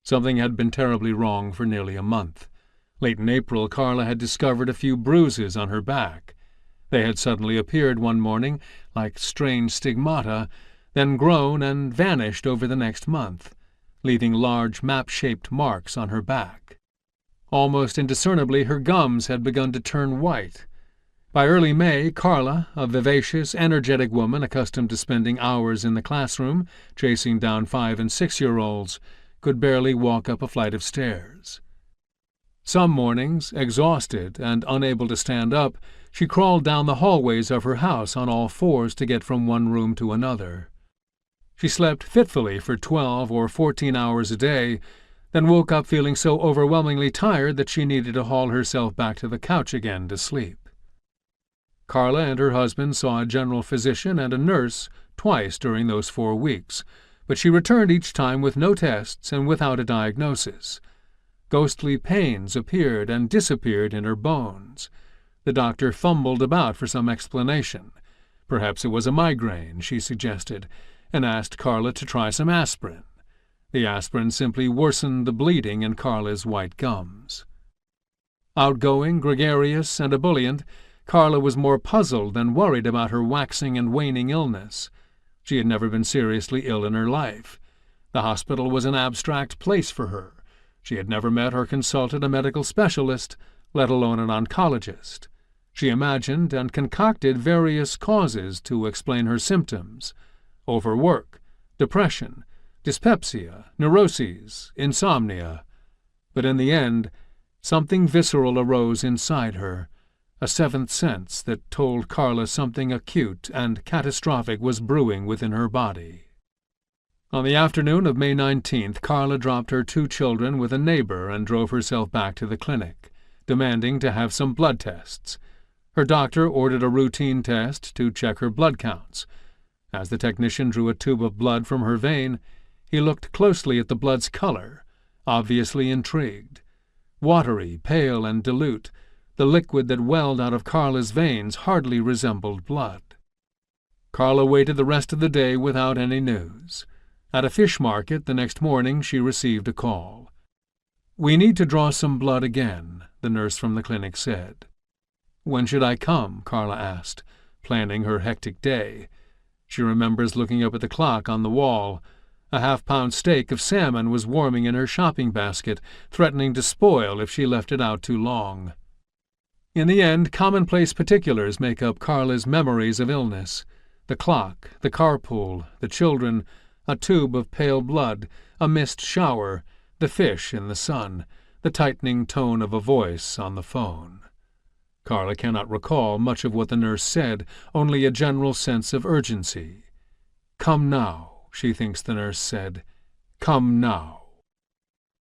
Something had been terribly wrong for nearly a month. Late in April, Carla had discovered a few bruises on her back. They had suddenly appeared one morning, like strange stigmata, then grown and vanished over the next month, leaving large map-shaped marks on her back. Almost indiscernibly, her gums had begun to turn white. By early May, Carla, a vivacious, energetic woman accustomed to spending hours in the classroom chasing down 5- and 6-year-olds, could barely walk up a flight of stairs. Some mornings, exhausted and unable to stand up, she crawled down the hallways of her house on all fours to get from one room to another. She slept fitfully for 12 or 14 hours a day, then woke up feeling so overwhelmingly tired that she needed to haul herself back to the couch again to sleep. Carla and her husband saw a general physician and a nurse twice during those 4 weeks, but she returned each time with no tests and without a diagnosis. Ghostly pains appeared and disappeared in her bones. The doctor fumbled about for some explanation. Perhaps it was a migraine, she suggested, and asked Carla to try some aspirin. The aspirin simply worsened the bleeding in Carla's white gums. Outgoing, gregarious, and ebullient, Carla was more puzzled than worried about her waxing and waning illness. She had never been seriously ill in her life. The hospital was an abstract place for her. She had never met or consulted a medical specialist, let alone an oncologist. She imagined and concocted various causes to explain her symptoms: overwork, depression, dyspepsia, neuroses, insomnia. But in the end, something visceral arose inside her, a seventh sense that told Carla something acute and catastrophic was brewing within her body. On the afternoon of May 19th, Carla dropped her 2 children with a neighbor and drove herself back to the clinic, demanding to have some blood tests. Her doctor ordered a routine test to check her blood counts. As the technician drew a tube of blood from her vein, he looked closely at the blood's color, obviously intrigued. Watery, pale, and dilute, the liquid that welled out of Carla's veins hardly resembled blood. Carla waited the rest of the day without any news. At a fish market the next morning she received a call. "We need to draw some blood again," the nurse from the clinic said. "When should I come?" Carla asked, planning her hectic day. She remembers looking up at the clock on the wall. A half-pound steak of salmon was warming in her shopping basket, threatening to spoil if she left it out too long. In the end, commonplace particulars make up Carla's memories of illness: the clock, the carpool, the children, a tube of pale blood, a mist shower, the fish in the sun, the tightening tone of a voice on the phone. Carla cannot recall much of what the nurse said, only a general sense of urgency. "Come now," she thinks the nurse said. "Come now."